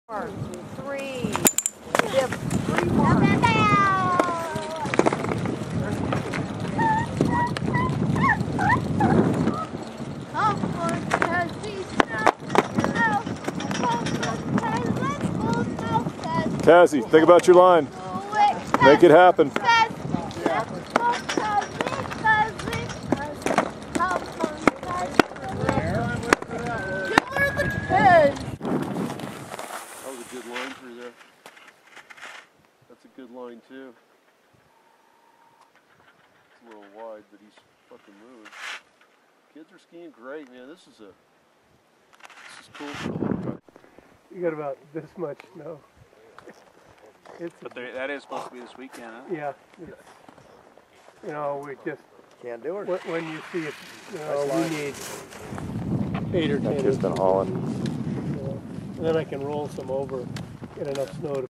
4, 3, dip 3 more. Tazzy, think about your line. Make it happen. That was a good line through there. That's a good line too. It's a little wide, but he's fucking moving. Kids are skiing great, man. This is cool for a little guy. You got about this much snow. But that is supposed to be this weekend, huh? Yeah. You know, we just can't do it. When you see it, we need 8 or 10 Just been hauling. And then I can roll some over, get enough snow to